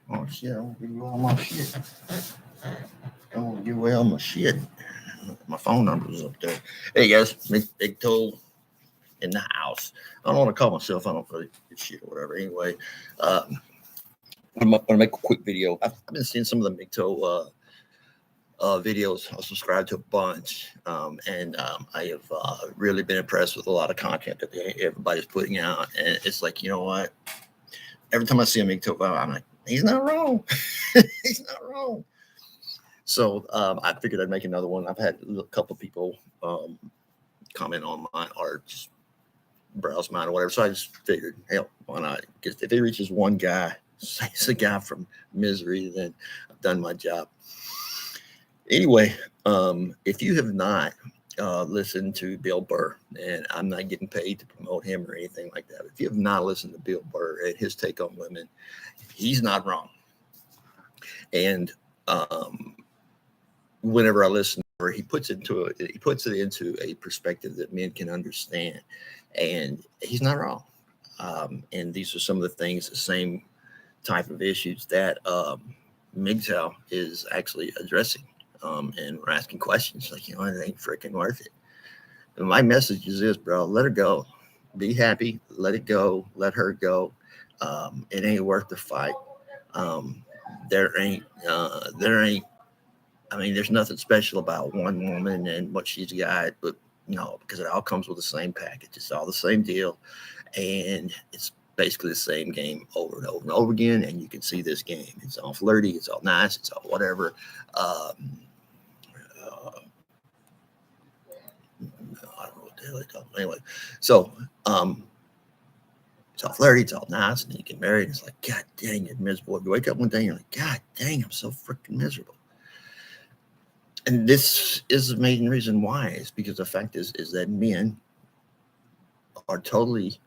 Oh shit! I don't give you all my shit. I don't give away all my shit. My phone number is up there. Hey guys, big toe in the house. I don't want to call myself. I don't really give shit or whatever. Anyway, um, I'm going to make a quick video. I've been seeing some of the MGTOW videos. I subscribe to a bunch, and I have really been impressed with a lot of content that everybody's putting out. And it's like, you know what? Every time I see a MGTOW, I'm like, he's not wrong. He's not wrong. So I figured I'd make another one. I've had a couple of people comment on mine or just browse mine or whatever. So I just figured, hell, why not? Because if it reaches one guy, saves a guy from misery, then I've done my job. Anyway, if you have not listened to Bill Burr, and I'm not getting paid to promote him or anything like that, if you have not listened to Bill Burr and his take on women, he's not wrong. And whenever I listen, he puts it into a perspective that men can understand, and he's not wrong. And these are some of the things, the same type of issues that MGTOW is actually addressing. And we're asking questions like, you know, it ain't freaking worth it. And my message is this, bro: let her go, be happy, let it go, let her go. It ain't worth the fight. Um, there ain't I mean, there's nothing special about one woman and what she's got, but because it all comes with the same package. It's all the same deal, and it's basically the same game over and over and over again. And you can see this game. It's all flirty. It's all nice. It's all whatever. Uh, I don't know what the hell they talk about. Anyway, so it's all flirty. It's all nice, and then you get married. And it's like, God dang, you're miserable. You wake up one day and you're like, God dang, I'm so freaking miserable. And this is the main reason why. Is because the fact is that men are totally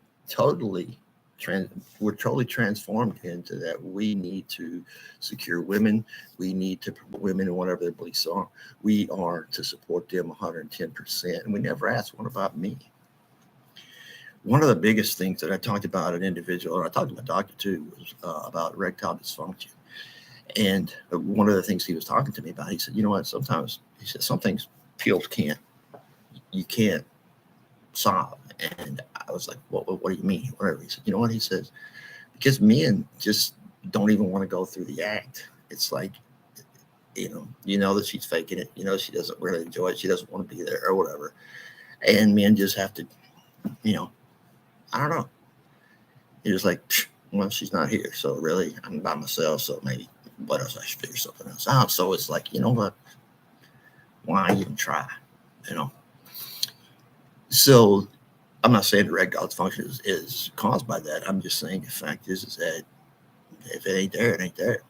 we're totally transformed into that. We need to secure women. We need to promote women and whatever their beliefs are. We are to support them 110%. And we never ask, what about me? One of the biggest things that I talked about an individual, and I talked to my doctor too, was about erectile dysfunction. And one of the things he was talking to me about, he said, you know what, sometimes, he said, some things pills you can't solve. And I was like, what do you mean? Whatever. He said, you know what? He says, because men just don't even want to go through the act. It's like, that she's faking it. She doesn't really enjoy it. She doesn't want to be there or whatever. And men just have to, I don't know. You're just like, well, she's not here. So really, I'm by myself. So maybe what else? I should figure something else out. So it's like, you know what? Why even try? You know? So I'm not saying erectile dysfunction is caused by that. I'm just saying the fact is that if it ain't there, it ain't there.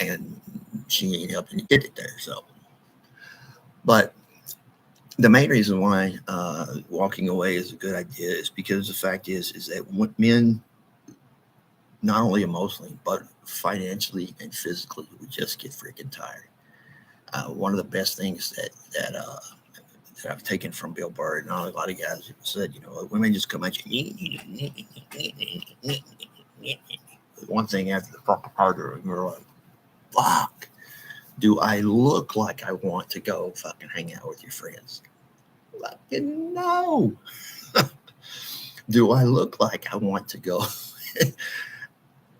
And she ain't helping you get it there. So, but the main reason why walking away is a good idea is because the fact is that men, not only emotionally, but financially and physically, we just get freaking tired. One of the best things that I've taken from Bill Burr and a lot of guys said, women just come at you, one thing after the fucking other, and you're like, fuck, do I look like I want to go fucking hang out with your friends? Fucking no. Do I look like I want to go?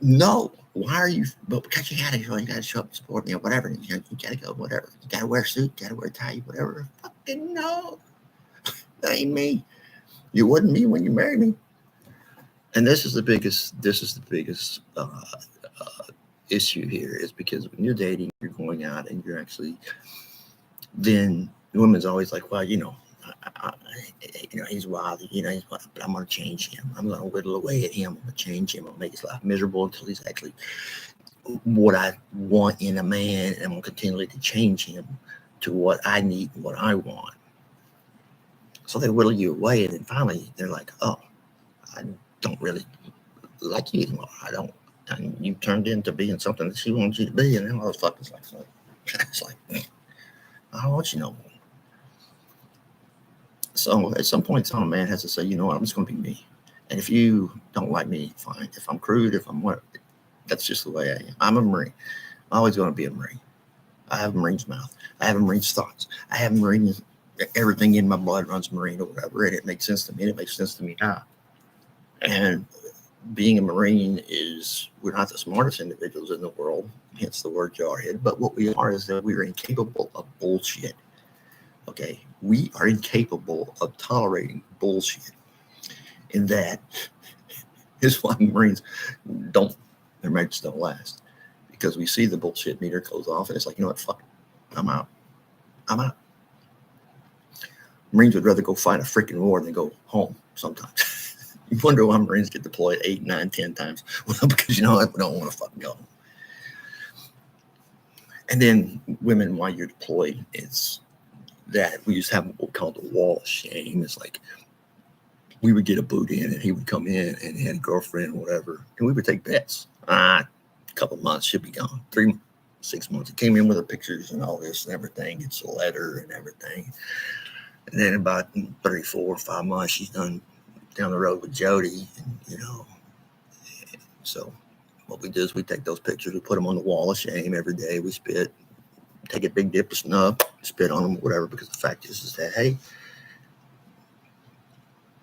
No. Why are you? But because you gotta show up and support me or whatever. You gotta go, whatever. You gotta wear a suit, gotta wear a tie, whatever. Fucking no. That ain't me. You wasn't me when you married me. And this is the biggest issue here, is because when you're dating, you're going out and you're actually, then the woman's always like, well, he's wild, he's wild, but I'm going to change him. I'm going to whittle away at him. I'm going to change him. I'm going to make his life miserable until he's actually what I want in a man. And I'm going to continually to change him to what I need and what I want. So they whittle you away. And then finally they're like, oh, I don't really like you anymore. I don't. And you turned into being something that she wants you to be. And then all those fuckers like, it's like, I don't want you no more. So at some point in time, a man has to say, you know what, I'm just going to be me. And if you don't like me, fine. If I'm crude, if I'm what, That's just the way I am. I'm a Marine. I'm always going to be a Marine. I have a Marine's mouth. I have a Marine's thoughts. I have Marines. Everything in my blood runs Marine or whatever, and it makes sense to me. And it makes sense to me now. And being a Marine is, we're not the smartest individuals in the world, hence the word jarhead. But what we are is that we are incapable of bullshit. Okay, we are incapable of tolerating bullshit, and that is why Marines don't, their marriages don't last, because we see the bullshit meter goes off, and it's like, you know what, fuck it, I'm out. Marines would rather go fight a freaking war than go home sometimes. You wonder why Marines get deployed 8, 9, 10 times. Well, because you know what, we don't want to fucking go home. And then women, while you're deployed, it's that we used to have what we call the wall of shame. It's like we would get a boot in, and he would come in, and he had a girlfriend or whatever, and we would take bets. A couple months, she'll be gone. 3, 6 months. He came in with her pictures and all this and everything. It's a letter and everything. And then about 3, 4, 5 months, she's done down the road with Jody, and you know. So what we do is we take those pictures, we put them on the wall of shame every day. We spit, take a big dip of snuff, spit on them, whatever, because the fact is that, hey,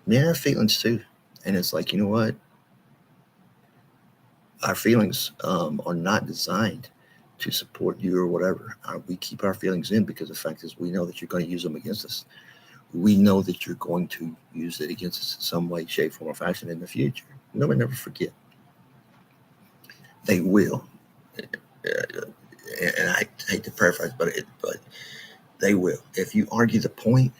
men have feelings too. And it's like, you know what? Our feelings are not designed to support you or whatever. We keep our feelings in because the fact is we know that you're going to use them against us. We know that you're going to use it against us in some way, shape, form, or fashion in the future. No one never forget. They will. And I hate to paraphrase, but they will. If you argue the point,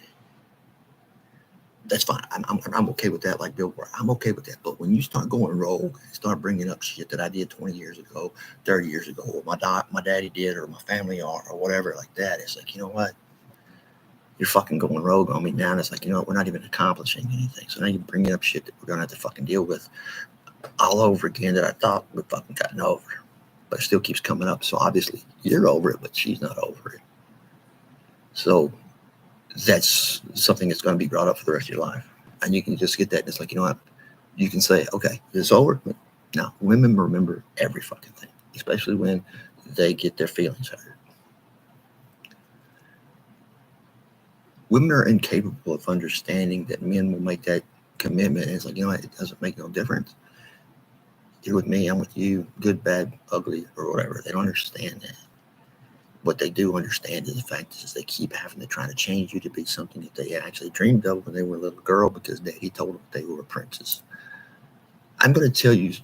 that's fine. I'm okay with that. Like Bill Burr, I'm okay with that. But when you start going rogue, start bringing up shit that I did 20 years ago, 30 years ago, or my daddy did, or my family or whatever like that, it's like, you know what? You're fucking going rogue on me now. And it's like, you know what? We're not even accomplishing anything. So now you're bringing up shit that we're going to have to fucking deal with all over again that I thought we'd fucking gotten over. But it still keeps coming up. So obviously you're over it, but she's not over it. So that's something that's going to be brought up for the rest of your life. And you can just get that. And it's like, you know what? You can say, okay, it's over. But now, women remember every fucking thing, especially when they get their feelings hurt. Women are incapable of understanding that men will make that commitment. And it's like, you know what? It doesn't make no difference. You're with me, I'm with you, good, bad, ugly, or whatever. They don't understand that. What they do understand is the fact is they keep having to try to change you to be something that they actually dreamed of when they were a little girl because daddy told them they were a princess. I'm going to tell you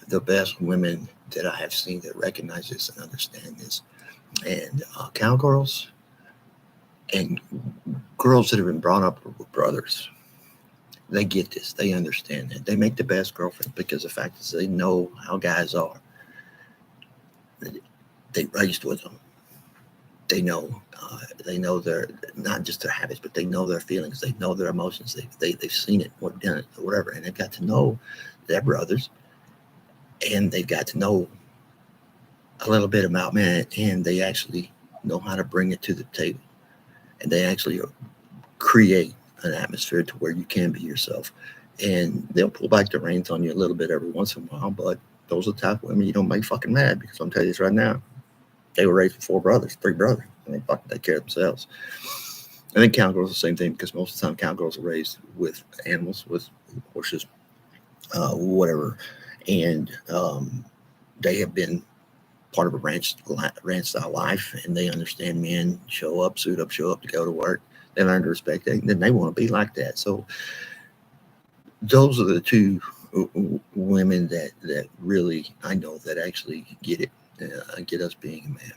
the best women that I have seen that recognize this and understand this. And cowgirls and girls that have been brought up with brothers, they get this. They understand that. They make the best girlfriends because the fact is they know how guys are. They raised with them. They know their, not just their habits, but they know their feelings. They know their emotions. They've seen it or done it or whatever. And they've got to know their brothers. And they've got to know a little bit about men. And they actually know how to bring it to the table. And they actually create an atmosphere to where you can be yourself. And they'll pull back the reins on you a little bit every once in a while. But those are the type of women you don't make fucking mad, because I'm telling you this right now. They were raised with 3 brothers, and they fucking take care of themselves. I think cowgirls are the same thing, because most of the time cowgirls are raised with animals, with horses, whatever, and they have been part of a ranch style life, and they understand men show up, suit up, show up to go to work. They learn to respect that, and then they want to be like that. So those are the 2 women that really I know that actually get it. Get us being a man.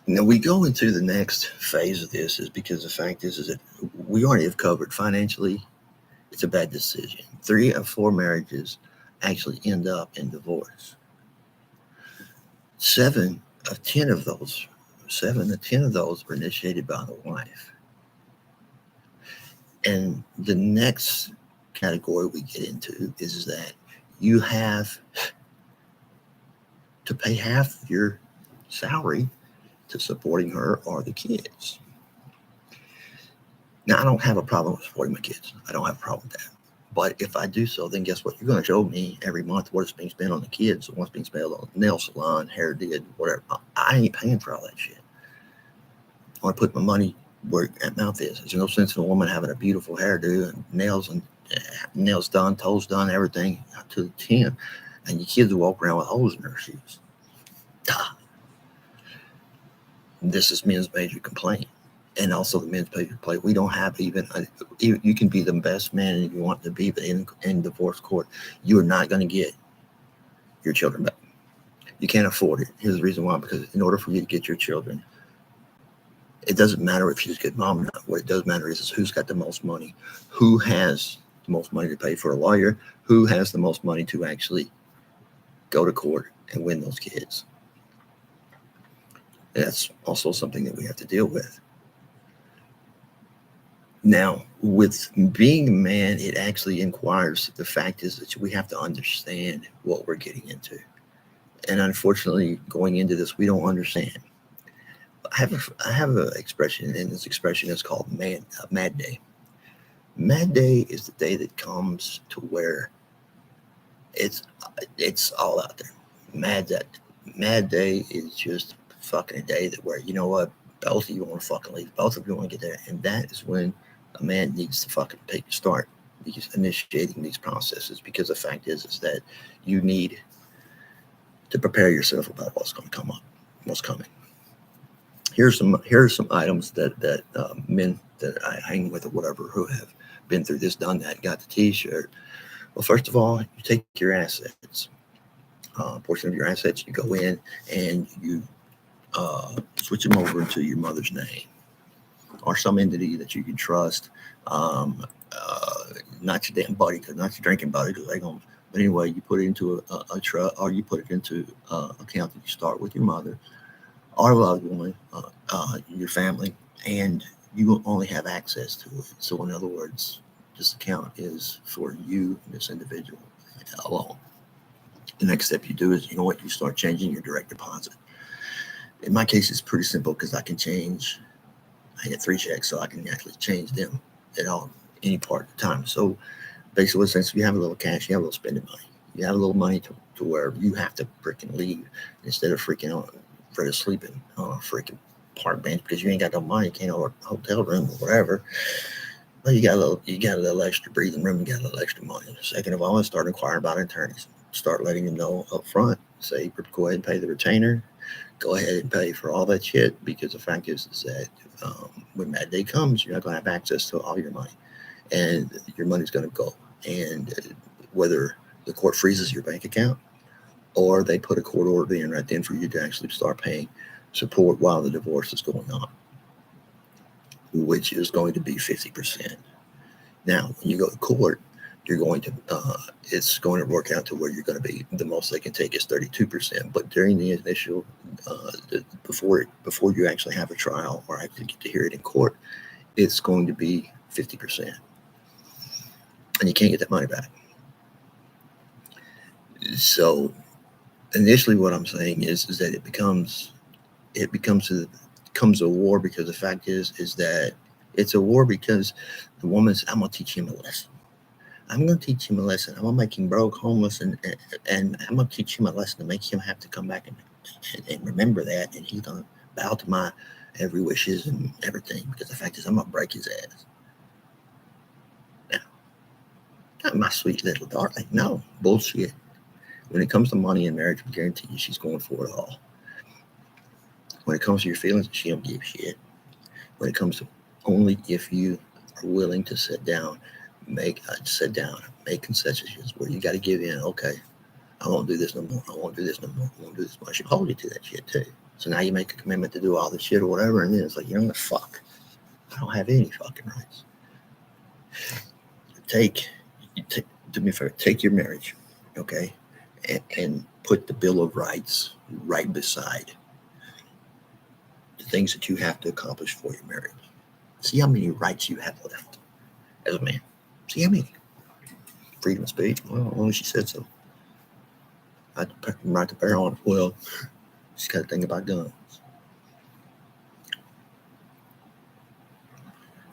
Now we go into the next phase of this is because the fact is that we already have covered financially. It's a bad decision. 3 of 4 marriages actually end up in divorce. 7 of 10 of those were initiated by the wife. And the next category we get into is that you have to pay half your salary to supporting her or the kids. Now, I don't have a problem with supporting my kids. I don't have a problem with that. But if I do so, then guess what? You're going to show me every month what is being spent on the kids, what's being spent on nail salon, hair did, whatever. I ain't paying for all that shit. I want to put my money where that mouth is. There's no sense in a woman having a beautiful hairdo and nails done, toes done, everything to the 10. And your kids will walk around with holes in their shoes. This is men's major complaint. And also the men's major complaint. We don't have you can be the best man you want to be, but in divorce court, you are not going to get your children back. You can't afford it. Here's the reason why. Because in order for you to get your children, it doesn't matter if she's a good mom or not. What it does matter is who's got the most money, who has the most money to pay for a lawyer, who has the most money to actually go to court and win those kids. That's also something that we have to deal with. Now, with being a man, it actually inquires. The fact is that we have to understand what we're getting into. And unfortunately, going into this, we don't understand. I have an expression, and this expression is called Mad Day. Mad Day is the day that comes to where it's all out there. Mad Day is just fucking a day that where, you know what, both of you want to fucking leave, both of you want to get there, and that is when a man needs to fucking start initiating these processes, because the fact is that you need to prepare yourself about what's going to come up, what's coming. Here are some items that men that I hang with or whatever who have been through this, done that, got the T-shirt. Well, first of all, you take your assets, portion of your assets, you go in and you switch them over into your mother's name or some entity that you can trust. Not your damn buddy, not your drinking buddy, because they gonna. But anyway, you put it into a trust, or you put it into an account that you start with your mother or loved one, your family, and you will only have access to it. So in other words, this account is for you and this individual alone. The next step you do is, you know what, you start changing your direct deposit. In my case, it's pretty simple because I get 3 checks, so I can actually change them at any part of the time. So basically, since you have a little cash, you have a little spending money. You have a little money to where you have to freaking leave instead of freaking afraid of sleeping on a freaking park bench because you ain't got no money, you can't afford a hotel room or whatever. But you got a little extra breathing room, you got a little extra money. Second of all, start inquiring about attorneys. Start letting them know up front. Say, go ahead and pay the retainer. Go ahead and pay for all that shit, because the fact is that when that day comes, you're not going to have access to all your money, and your money's going to go. And whether the court freezes your bank account or they put a court order in right then for you to actually start paying support while the divorce is going on, which is going to be 50%. Now, when you go to court, you're going to it's going to work out to where you're going to be, the most they can take is 32%. But during the initial before you actually have a trial or actually get to hear it in court, it's going to be 50%, and you can't get that money back. So initially, what I'm saying is that it becomes a war, because the fact is that it's a war because the woman's, I'm gonna teach him a lesson. I'm going to teach him a lesson. I'm going to make him broke, homeless, and I'm going to teach him a lesson to make him have to come back and remember that, and he's going to bow to my every wishes and everything, because the fact is I'm going to break his ass. Now, not my sweet little darling. No, bullshit. When it comes to money and marriage, I guarantee you she's going for it all. When it comes to your feelings, she don't give shit. When it comes to only if you are willing to sit down, make concessions where you got to give in. Okay, I won't do this no more. I won't do this no more. I won't do this more. She'll hold you to that shit too. So now you make a commitment to do all this shit or whatever, and then it's like, you know what, fuck, I don't have any fucking rights. Do me a favor, take your marriage, okay, and put the Bill of Rights right beside the things that you have to accomplish for your marriage. See how many rights you have left as a man. See how many? Freedom of speech. Well, only she said so. I right to bear on it. Well, she's got a thing about guns.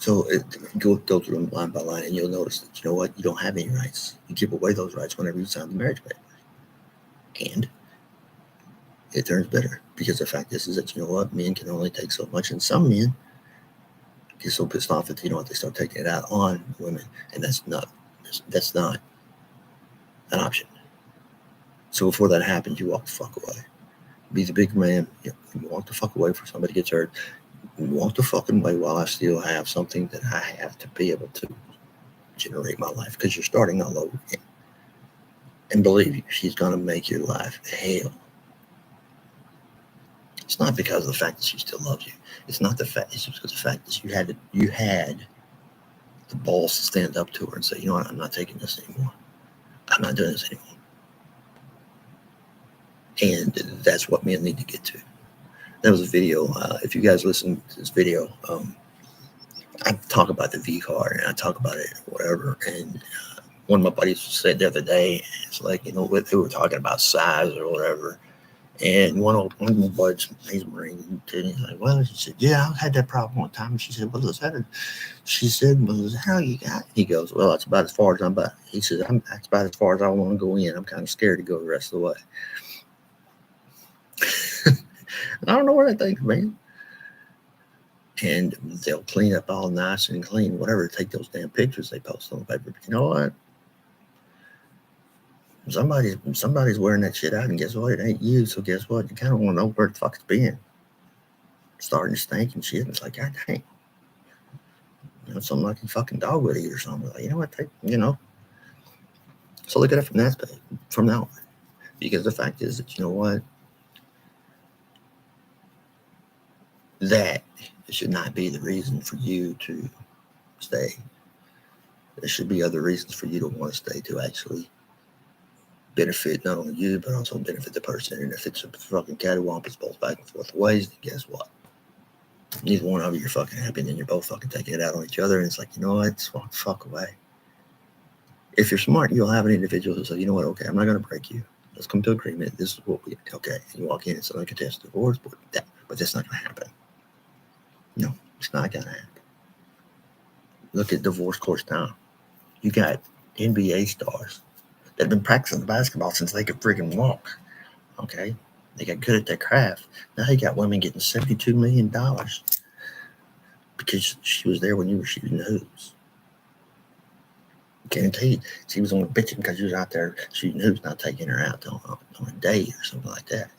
So go through them line by line, and you'll notice that, you know what, you don't have any rights. You give away those rights whenever you sign the marriage paper. And it turns bitter, because the fact is that, you know what, men can only take so much, and some men get so pissed off that, you know what, they start taking it out on women, and that's not an option. So before that happens, you walk the fuck away. Be the big man. You walk the fuck away before somebody gets hurt. Walk the fucking way while I still have something that I have to be able to generate my life, because you're starting all over again. And believe me, she's going to make your life hell. It's not because of the fact that she still loves you. It's not the fact. It's just because of the fact that you had the balls to stand up to her and say, you know what, I'm not taking this anymore. I'm not doing this anymore. And that's what men need to get to. That was a video. If you guys listen to this video, I talk about the V card, and I talk about it, whatever. And one of my buddies said the other day, it's like, you know, they were talking about size or whatever. And one of my buddies, he's a Marine, and he's like, well, she said, yeah, I had that problem one time. And she said, well, is that she said, well, is that how you got it? He goes, well, that's about as far as I'm about. He said, that's about as far as I want to go in. I'm kind of scared to go the rest of the way. I don't know what I think, man. And they'll clean up all nice and clean, whatever, take those damn pictures they post on the paper. But you know what? Somebody's wearing that shit out, and guess what? It ain't you. So guess what? You kind of want to know where the fuck it's been. Starting to stink and shit. And it's like, God dang. You know, something like a fucking dog would eat or something. Like, you know what? So look at it from that aspect, from now on. Because the fact is that, you know what? That should not be the reason for you to stay. There should be other reasons for you to want to stay, to actually benefit not only you, but also benefit the person. And if it's a fucking cattywampus both back and forth ways, then guess what? Neither one of you are fucking happy, and then you're both fucking taking it out on each other. And it's like, you know what? Just walk the fuck away. If you're smart, you'll have an individual who says, you know what? Okay, I'm not going to break you. Let's come to agreement. This is what we, okay. And you walk in, it's an uncontested divorce, but that's not going to happen. No, it's not going to happen. Look at divorce courts now. You got NBA stars that have been practicing basketball since they could freaking walk. Okay? They got good at their craft. Now you got women getting $72 million because she was there when you were shooting hoops. Guaranteed. She was only bitching because she was out there shooting hoops, not taking her out on a date or something like that.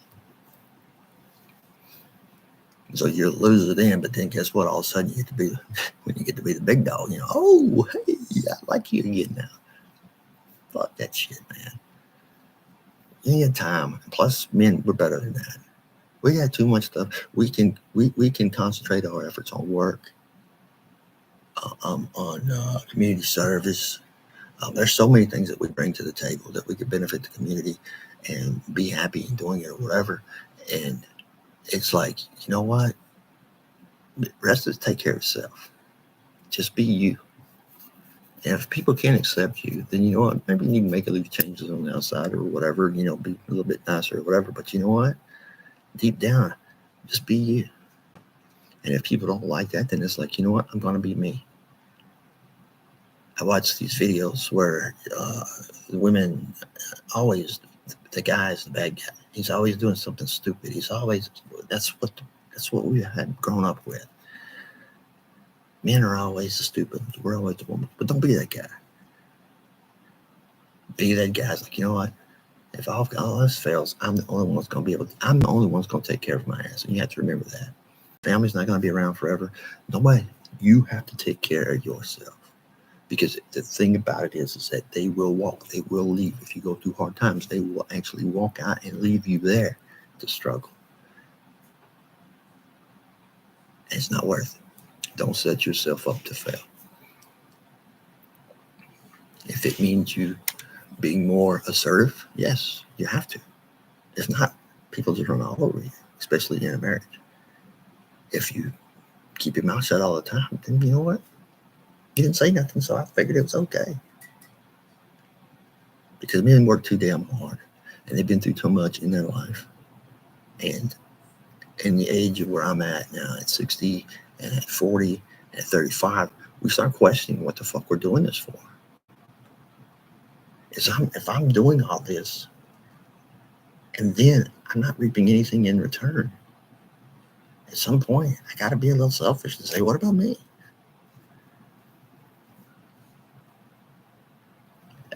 So you're a loser then, but then guess what? All of a sudden, when you get to be the big dog, you know, oh, hey, I like you again now. Fuck that shit, man. You need time. Plus, men, we're better than that. We got too much stuff. We can concentrate our efforts on work, on community service. There's so many things that we bring to the table that we could benefit the community and be happy in doing it or whatever. And it's like, you know what? The rest of it, take care of yourself. Just be you. And if people can't accept you, then you know what? Maybe you need to make a little changes on the outside or whatever, you know, be a little bit nicer or whatever. But you know what? Deep down, just be you. And if people don't like that, then it's like, you know what? I'm going to be me. I watch these videos where the women always, the guy's the bad guy. He's always doing something stupid. That's what we had grown up with. Men are always the stupid ones. We're always the woman. But don't be that guy. Be that guy. It's like, you know what? If all this fails, I'm the only one that's going to take care of my ass. And you have to remember that. Family's not going to be around forever. No way. You have to take care of yourself. Because the thing about it is that they will walk. They will leave. If you go through hard times, they will actually walk out and leave you there to struggle. It's not worth it. Don't set yourself up to fail. If it means you being more assertive, yes, you have to. If not, people just run all over you, especially in a marriage. If you keep your mouth shut all the time, then you know what? You didn't say nothing, so I figured it was okay. Because men work too damn hard, and they've been through too much in their life. And in the age of where I'm at now, at 60 and at 40 and at 35, We start questioning what the fuck we're doing this for. If I'm doing all this and then I'm not reaping anything in return, at some point I got to be a little selfish and say, what about me?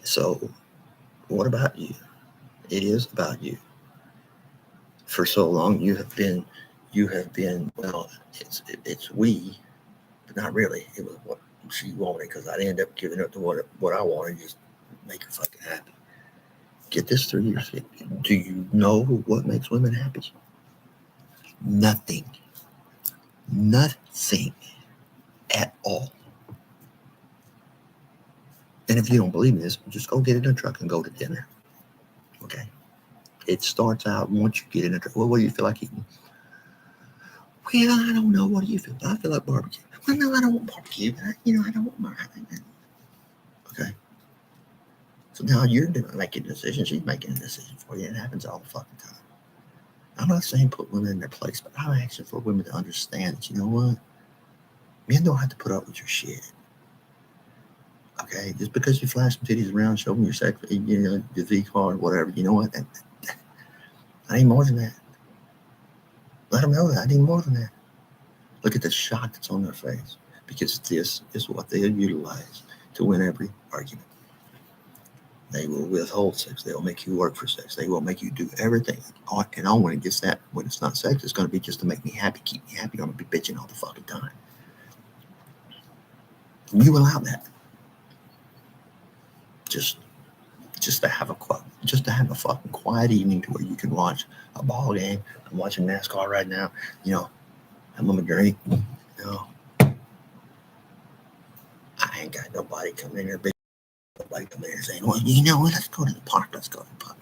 So what about you? It is about you. For so long you have been well, it's we, but not really. It was what she wanted, because I'd end up giving up to what I wanted, just make her fucking happy. Get this through your head. Do you know what makes women happy? Nothing. Nothing at all. And if you don't believe me this, just go get in a truck and go to dinner. Okay? It starts out once you get in a truck. Well, what do you feel like eating? Well, I don't know. What do you feel? I feel like barbecue. Well, no, I don't want barbecue. But I don't want barbecue. Okay? So now you're making a decision. She's making a decision for you. It happens all the fucking time. I'm not saying put women in their place, but I'm asking for women to understand that, you know what? Men don't have to put up with your shit. Okay? Just because you flash some titties around, show them your sex, your V card, whatever, you know what? I need more than that. Let them know that I need more than that. Look at the shock that's on their face, because this is what they'll utilize to win every argument. They will withhold sex. They will make you work for sex. They will make you do everything. And all when it gets that, when it's not sex, it's going to be just to make me happy, keep me happy. I'm going to be bitching all the fucking time. You allow that. Just to have a fucking quiet evening to where you can watch a ball game. I'm watching NASCAR right now. I'm on a drink. I ain't got nobody coming in here. Nobody coming in here saying, well, you know what? Let's go to the park.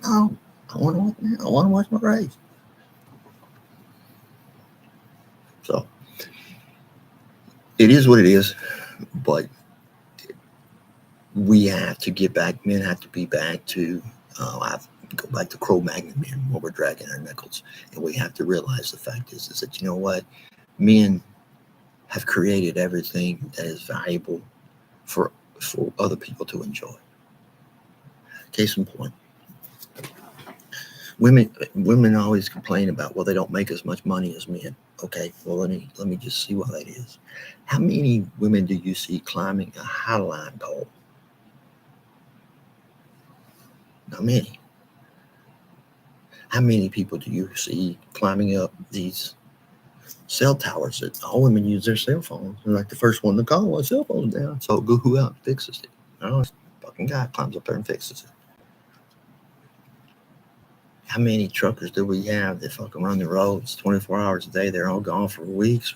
No, I want to watch my race. So it is what it is, but we have to get back. Men have to be back to. Go back to Cro-Magnon men while we're dragging our nickels, and we have to realize the fact is that, you know what, men have created everything that is valuable for other people to enjoy. Case in point, women always complain about, well, they don't make as much money as men. Okay, well, let me just see why that is. How many women do you see climbing a Highline pole? Not many. How many people do you see climbing up these cell towers that all women use their cell phones? They're like the first one to call, well, cell phone's down. So go who out and fixes it? No, it's a fucking guy climbs up there and fixes it. How many truckers do we have that fucking run the roads 24 hours a day? They're all gone for weeks,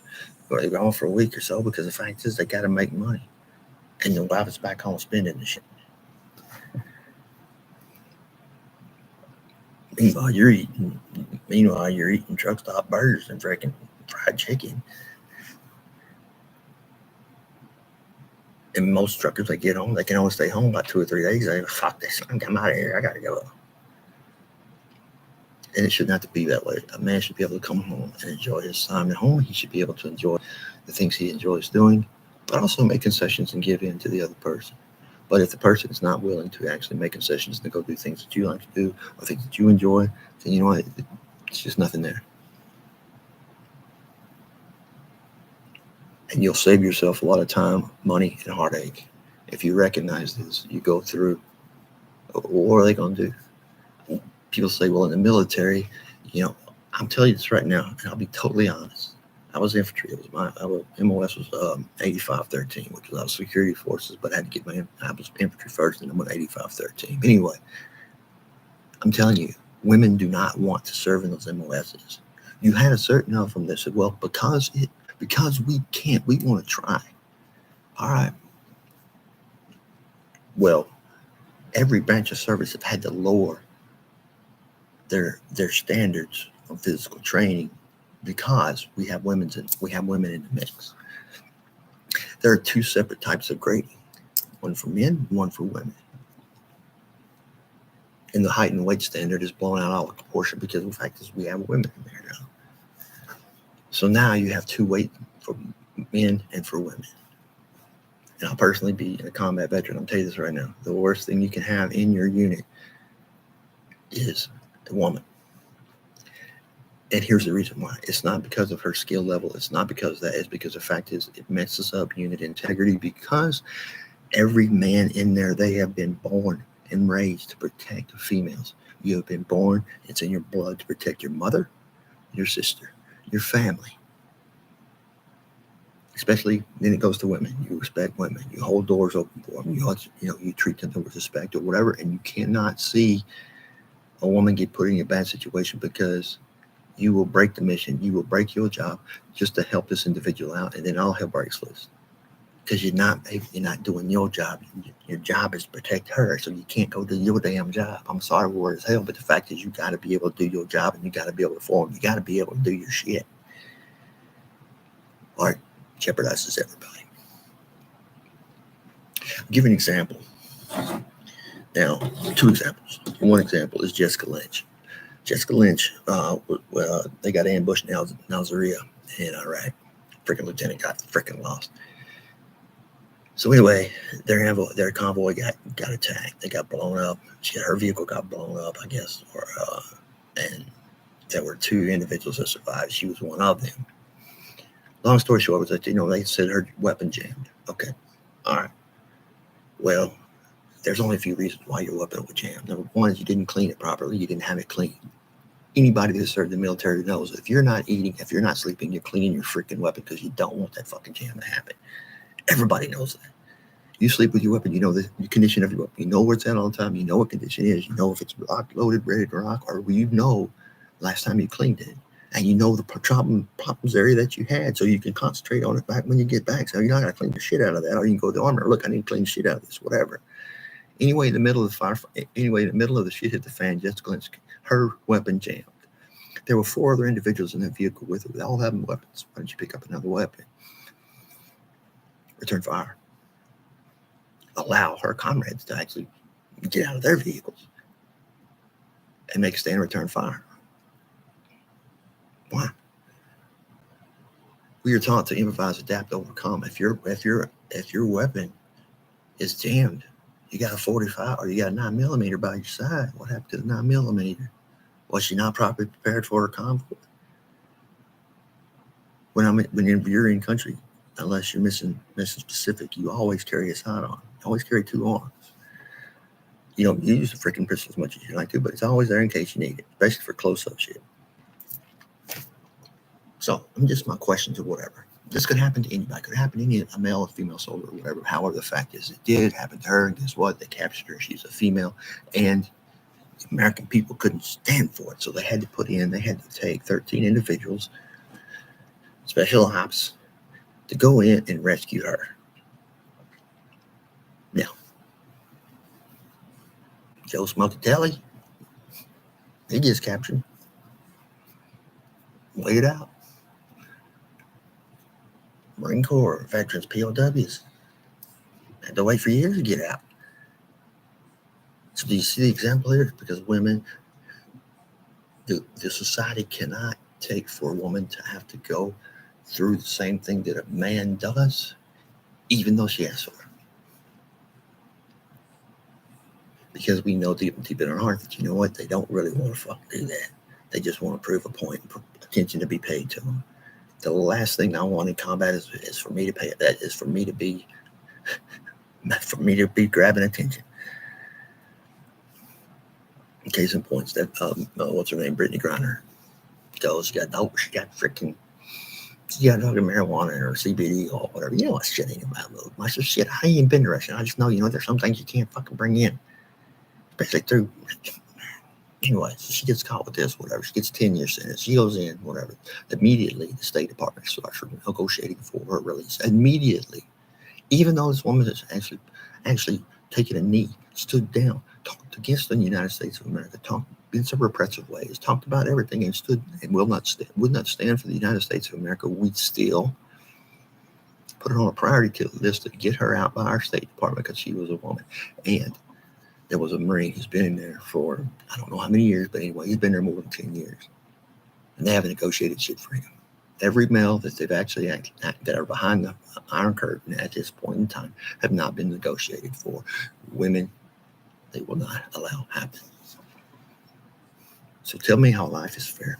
or they're gone for a week or so, because the fact is they got to make money. And the wife is back home spending the shit. Meanwhile, you're eating truck stop burgers and freaking fried chicken. And most truckers, they get home, they can only stay home about 2 or 3 days. They fuck this, I'm out of here. I gotta go. And it shouldn't have to be that way. A man should be able to come home and enjoy his time at home. He should be able to enjoy the things he enjoys doing, but also make concessions and give in to the other person. But if the person is not willing to actually make concessions to go do things that you like to do or things that you enjoy, then you know what? It's just nothing there. And you'll save yourself a lot of time, money, and heartache. If you recognize this, you go through, what are they going to do? People say, well, in the military, I'm telling you this right now, and I'll be totally honest. I was infantry. MOS was 8513, which was out of security forces, but I had to get I was infantry first, and then went 8513. Anyway, I'm telling you, women do not want to serve in those MOSs. You had a certain number from this said, well, because we can't, we want to try. All right. Well, every branch of service have had to lower their standards of physical training, because we have women in the mix. There are 2 separate types of grading, one for men, one for women. And the height and weight standard is blown out all of proportion, because the fact is we have women in there now. So now you have 2 weight for men and for women. And I'll personally be a combat veteran. I'll tell you this right now. The worst thing you can have in your unit is a woman. And here's the reason why. It's not because of her skill level. It's not because of that. It's because the fact is it messes up unit integrity, because every man in there, they have been born and raised to protect females. You have been born, it's in your blood to protect your mother, your sister, your family. Especially when it goes to women. You respect women. You hold doors open for them. You treat them with respect or whatever. And you cannot see a woman get put in a bad situation, because you will break the mission. You will break your job just to help this individual out, and then all hell breaks loose. Because you're not doing your job. Your job is to protect her, so you can't go do your damn job. I'm sorry, word as hell, but the fact is you got to be able to do your job, and you got to be able to perform. You got to be able to do your shit, or it jeopardizes everybody. I'll give you an example. Now, two examples. One example is Jessica Lynch. Jessica Lynch, they got ambushed in Al-Zawiya in Iraq. Freaking lieutenant got freaking lost. So anyway, their convoy got attacked. They got blown up. Her vehicle got blown up, I guess. And there were two individuals that survived. She was one of them. Long story short was that, they said her weapon jammed. Okay. All right. Well, there's only a few reasons why your weapon was jammed. Number one is you didn't clean it properly. You didn't have it clean. Anybody that served the military knows that if you're not eating, if you're not sleeping, you're cleaning your freaking weapon, because you don't want that fucking jam to happen. Everybody knows that. You sleep with your weapon, you know the condition of your weapon. You know where it's at all the time. You know what condition it is. You know if it's locked, loaded, ready to rock, or you know last time you cleaned it. And you know the problems area that you had, so you can concentrate on it back when you get back. So you're not going to clean the shit out of that, or you can go to the armor. Look, I need to clean the shit out of this, whatever. Anyway, in the middle of the shit hit the fan, Jessica Lynch, her weapon jammed. There were 4 other individuals in that vehicle with her. They all having weapons. Why don't you pick up another weapon? Return fire. Allow her comrades to actually get out of their vehicles and make a stand and return fire. Why? We are taught to improvise, adapt, overcome. If your weapon is jammed, you got a 45 or you got a 9mm by your side. What happened to the 9mm? Was she not properly prepared for her convoy? When you're in country, unless you're mission specific, you always carry a sidearm. You always carry 2 arms. You don't use the freaking pistol as much as you like to, but it's always there in case you need it, especially for close-up shit. So, just my questions or whatever. This could happen to anybody. It could happen to a male or female soldier or whatever. However, the fact is it did happen to her. And guess what? They captured her. She's a female. And the American people couldn't stand for it. So they had to take 13 individuals, special ops, to go in and rescue her. Now, Joe Smokatelli, he gets captured. Wait it out. Marine Corps veterans, POWs, had to wait for years to get out. So do you see the example here? Because women, the society cannot take for a woman to have to go through the same thing that a man does, even though she asks for it. Because we know deep in our heart that, you know what, they don't really want to fucking do that. They just want to prove a point and attention to be paid to them. The last thing I want in combat is for me to pay that, is for me to be grabbing attention. Case in points, that what's her name, Brittany Griner goes, she got fucking marijuana or CBD or whatever. You know what shit ain't about those. I said, shit, I ain't even been direction. I just know, there's some things you can't fucking bring in, especially through. Anyway, so she gets caught with this, whatever. She gets 10 years sentence. She goes in, whatever. Immediately, the State Department starts negotiating for her release. Immediately, even though this woman has actually taken a knee, stood down, talked against the United States of America, talked in some repressive ways, talked about everything, and stood and would not stand for the United States of America, we'd still put her on a priority list to get her out by our State Department because she was a woman. And there was a Marine who's been in there for, I don't know how many years, but anyway, he's been there more than 10 years. And they haven't negotiated shit for him. Every male that they've actually that are behind the Iron Curtain at this point in time have not been negotiated for. Women, they will not allow happen. So tell me how life is fair.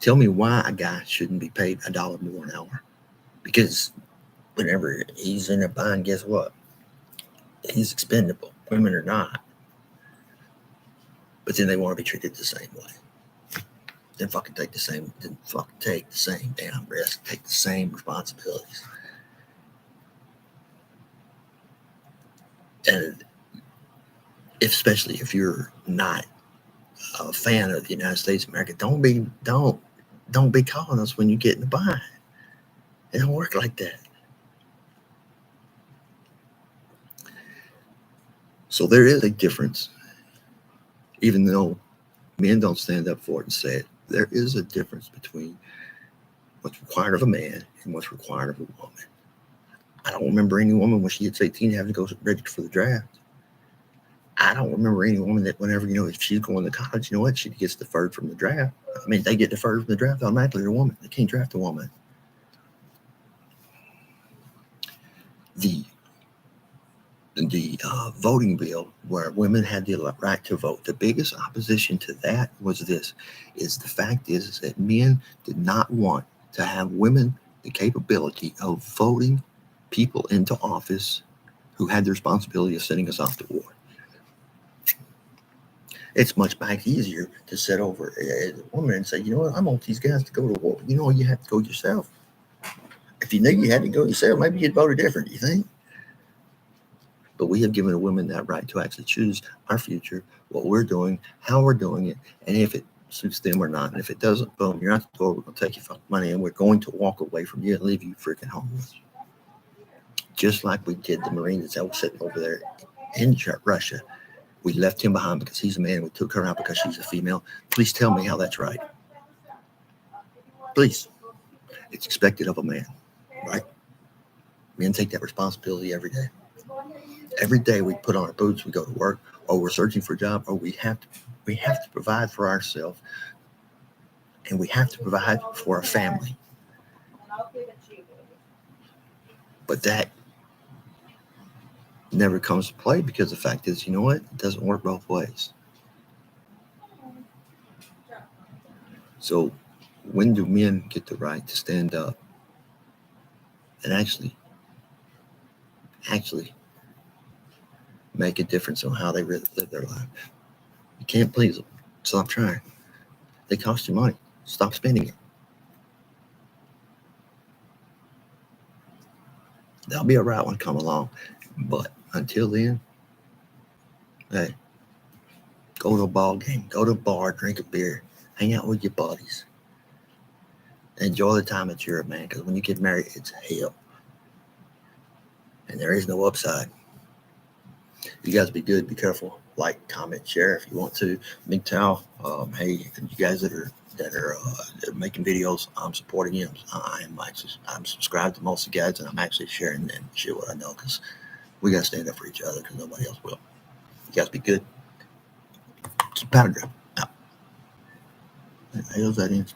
Tell me why a guy shouldn't be paid $1 more an hour. Because whenever he's in a bind, guess what? He's expendable. Women are not. But then they want to be treated the same way. Then fucking take the same damn risk, take the same responsibilities. And especially if you're not a fan of the United States of America, don't be calling us when you get in the bind. It don't work like that. So there is a difference, even though men don't stand up for it and say it. There is a difference between what's required of a man and what's required of a woman. I don't remember any woman when she hits 18 having to go ready for the draft. I don't remember any woman that whenever, if she's going to college, she gets deferred from the draft. I mean, they get deferred from the draft automatically. They're a woman. They can't draft a woman. The voting bill where women had the right to vote, the biggest opposition to that was the fact is that men did not want to have women the capability of voting people into office who had the responsibility of sending us off to war. It's much easier to sit over as a woman and say, you know what, I want these guys to go to war. But you have to go yourself. If you knew you had to go yourself, maybe you'd vote different, you think? But we have given a woman that right to actually choose our future, what we're doing, how we're doing it, and if it suits them or not. And if it doesn't, boom, you're not the door. We're going to take your fucking money, and we're going to walk away from you and leave you freaking homeless. Just like we did the Marines that was sitting over there in Russia. We left him behind because he's a man. We took her out because she's a female. Please tell me how that's right. Please. It's expected of a man, right? Men take that responsibility every day. Every day we put on our boots, we go to work, or we're searching for a job, or we have to provide for ourselves, and we have to provide for our family. But that never comes to play because the fact is, you know what? It doesn't work both ways. So when do men get the right to stand up and actually make a difference on how they really live their life? You can't please them. Stop trying. They cost you money. Stop spending it. There'll be a right one come along. But until then, hey, go to a ball game, go to a bar, drink a beer, hang out with your buddies. Enjoy the time that you're a man, because when you get married, it's hell. And there is no upside. You guys be good, be careful, like, comment, share if you want to. MGTOW, hey, you guys that are making videos, I'm supporting you. I'm subscribed to most of you guys, and I'm actually sharing and share what I know, because we got to stand up for each other because nobody else will. You guys be good. Keep powder drop out. How's that answer?